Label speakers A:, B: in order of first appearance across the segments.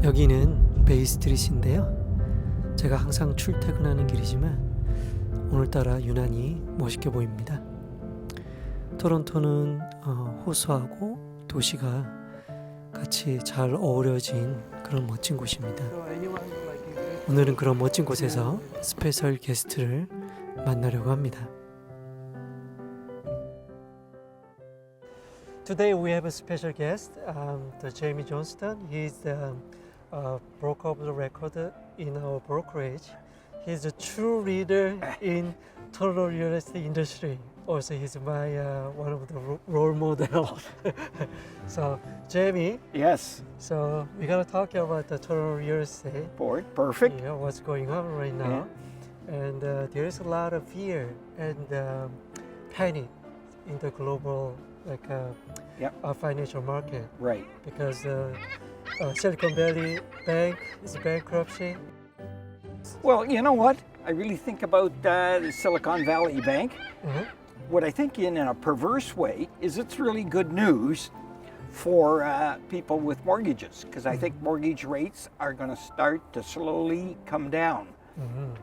A: 여기는 베이스트리트인데요. 제가 항상 출퇴근하는 길이지만 오늘따라 유난히 멋있게 보입니다. 토론토는 호수하고 도시가 같이 잘 어우러진 그런 멋진 곳입니다. 오늘은 그런 멋진 곳에서 스페셜 게스트를 만나려고 합니다. Today we have a special guest, the Jamie Johnston. He's the broker of the record in our brokerage. He's a true leader in total real estate industry. Also, he's my one of the role models. So, Jamie.
B: Yes.
A: So we're gonna talk about the total real estate.
B: Board. Perfect.
A: Yeah, what's going on right now, and there's a lot of fear and panic in the global financial market.
B: Right.
A: Because Silicon Valley Bank is bankruptcy.
B: Well, you know what? I really think about the Silicon Valley Bank.
A: Mm-hmm.
B: What I think in a perverse way is it's really good news for people with mortgages, because I think mortgage rates are going to start to slowly come down.
A: Mm-hmm.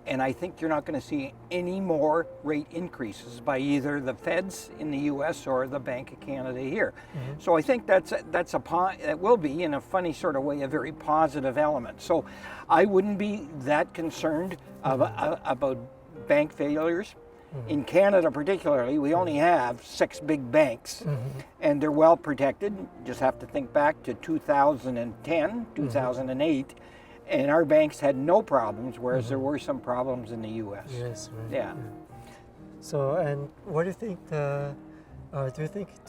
B: And I think you're not going to see any more rate increases by either the feds in the U.S. or the Bank of Canada here.
A: Mm-hmm.
B: So I think that will be, in a funny sort of way, a very positive element. So I wouldn't be that concerned about bank failures. Mm-hmm. In Canada particularly, we only have 6 big banks, and they're well protected. Just have to think back to 2010, 2008. And our banks had no problems, whereas there were some problems in the U.S.
A: Yes, right.
B: Yeah.
A: So, and what do you think? Do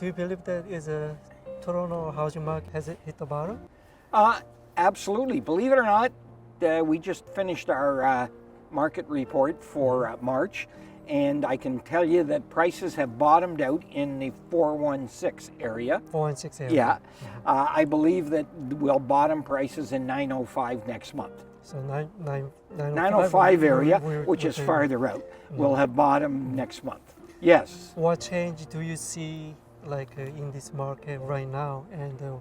A: you believe that is a Toronto housing market has it hit the bottom?
B: Absolutely. Believe it or not, we just finished our market report for March, and I can tell you that prices have bottomed out in the 416 area.
A: 416 area.
B: Yeah. I believe that we'll bottom prices in 905 next month.
A: So
B: 905 area, which is farther out, will have bottomed next month. Yes.
A: What change do you see in this market right now, and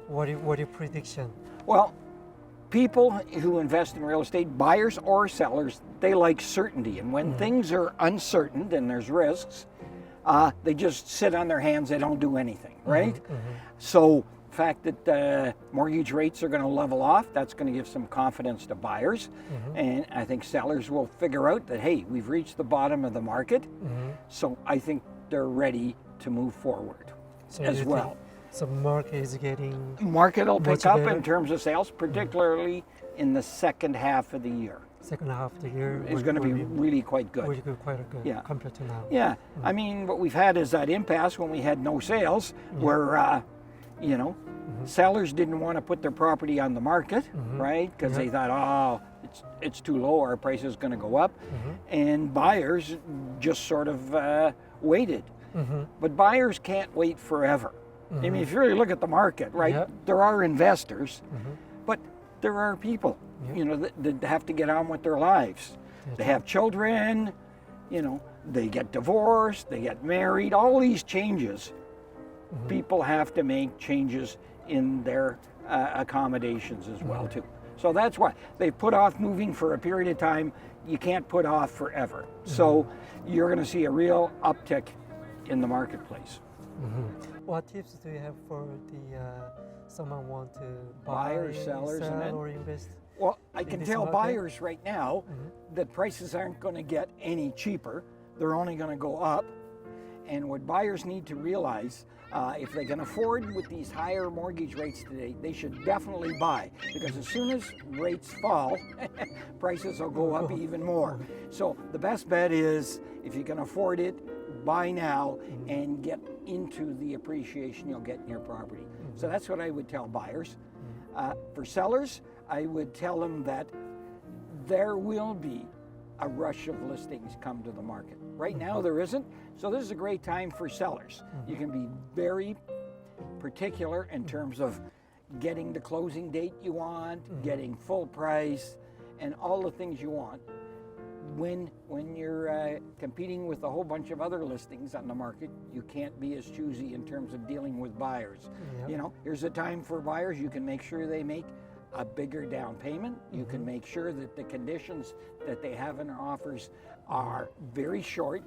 A: what are your prediction?
B: Well, people who invest in real estate, buyers or sellers, they like certainty. And when things are uncertain and there's risks, they just sit on their hands, they don't do anything, right? So the fact that mortgage rates are going to level off, that's going to give some confidence to buyers. And I think sellers will figure out that, hey, we've reached the bottom of the market. So I think they're ready to move forward as well.
A: So market is getting...
B: Market will pick up
A: better
B: in terms of sales, particularly in the second half of the year.
A: Second half of the year
B: Is going to be really quite good.
A: Really good, quite good,
B: Yeah.
A: compared to now.
B: Yeah, I mean, what we've had is that impasse when we had no sales, where, sellers didn't want to put their property on the market, right? Because they thought, oh, it's too low, our price is going to go up. And buyers just sort of waited. But buyers can't wait forever. I mean, if you really look at the market, right, there are investors, but there are people, that have to get on with their lives. They have children, they get divorced, they get married, all these changes. People have to make changes in their accommodations as well, too. So that's why they've put off moving for a period of time. You can't put off forever. So you're going to see a real uptick in the marketplace.
A: What tips do you have for the someone want to buy,
B: Buyers, sellers,
A: sell, or invest?
B: Well, I can
A: this
B: tell
A: market?
B: buyers right now that prices aren't going to get any cheaper. They're only going to go up. And what buyers need to realize, if they can afford with these higher mortgage rates today, they should definitely buy. Because as soon as rates fall, prices will go up even more. So the best bet is, if you can afford it, buy now and get into the appreciation you'll get in your property. So that's what I would tell buyers. For sellers, I would tell them that there will be a rush of listings come to the market. Right now there isn't, so this is a great time for sellers. You can be very particular in terms of getting the closing date you want, getting full price, and all the things you want. when you're competing with a whole bunch of other listings on the market, you can't be as choosy in terms of dealing with buyers.
A: Yep.
B: You know, here's a time for buyers. You can make sure they make a bigger down payment. You can make sure that the conditions that they have in their offers are very short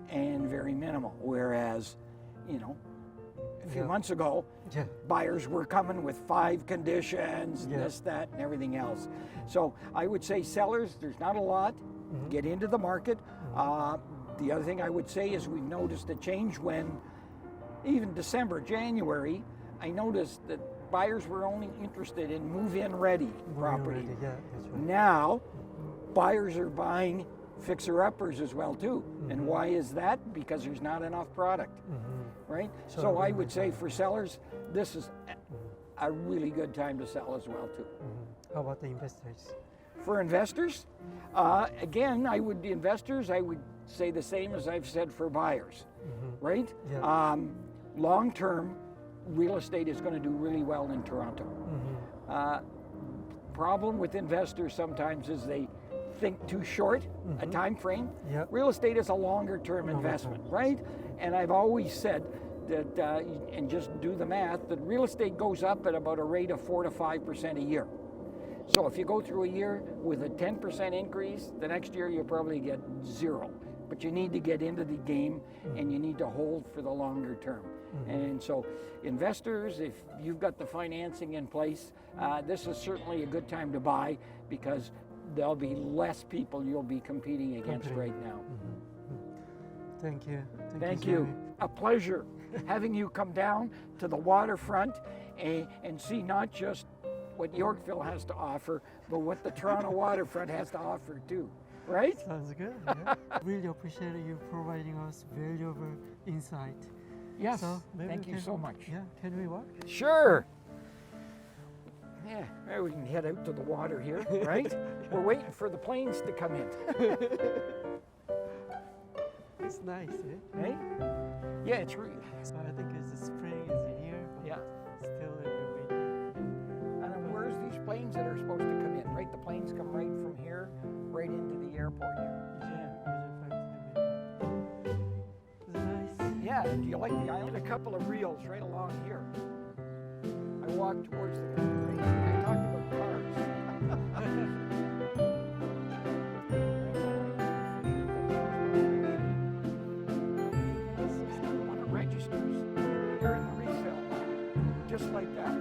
B: and very minimal. Whereas, you know, a few months ago,
A: Yeah.
B: buyers were coming with 5 conditions, this, that, and everything else. So I would say sellers, there's not a lot. Get into the market. The other thing I would say is we've noticed a change when even December, January, I noticed that buyers were only interested in move-in ready property.
A: Yeah, that's right.
B: Now, buyers are buying fixer-uppers as well too. And why is that? Because there's not enough product, right? So I would say for sellers, this is a really good time to sell as well too.
A: How about the investors?
B: For investors, again, I would say the same as I've said for buyers, right?
A: Yeah.
B: Long-term, real estate is going to do really well in Toronto. Problem with investors sometimes is they think too short a time frame.
A: Yep.
B: Real estate is a longer-term investment, right? And I've always said that, and just do the math, that real estate goes up at about a rate of 4 to 5% a year. So if you go through a year with a 10% increase, the next year you'll probably get 0. But you need to get into the game and you need to hold for the longer term. And so investors, if you've got the financing in place, this is certainly a good time to buy because there'll be less people you'll be competing against right now.
A: Thank you.
B: Thank you.
A: Jeremy.
B: A pleasure having you come down to the waterfront and see not just what Yorkville has to offer, but what the Toronto waterfront has to offer too, right?
A: Sounds good. Yeah. Really appreciate you providing us valuable insight.
B: Yes,
A: So maybe
B: thank
A: we
B: you
A: can-
B: so much.
A: Yeah, can we walk?
B: Sure. Yeah, maybe we can head out to the water here, right? We're waiting for the planes to come in,
A: It's nice, eh?
B: right? Yeah, it's really,
A: So I think it's the spring is here, but
B: yeah.
A: still a bit windy.
B: And then where's these planes that are supposed to come in, right? The planes come right from here, right into the airport here.
A: It's nice.
B: Yeah, do you like the island? A couple of reels right along here. I walked towards the right? I talked about cars. One of registers. You're in the resale. Just like that.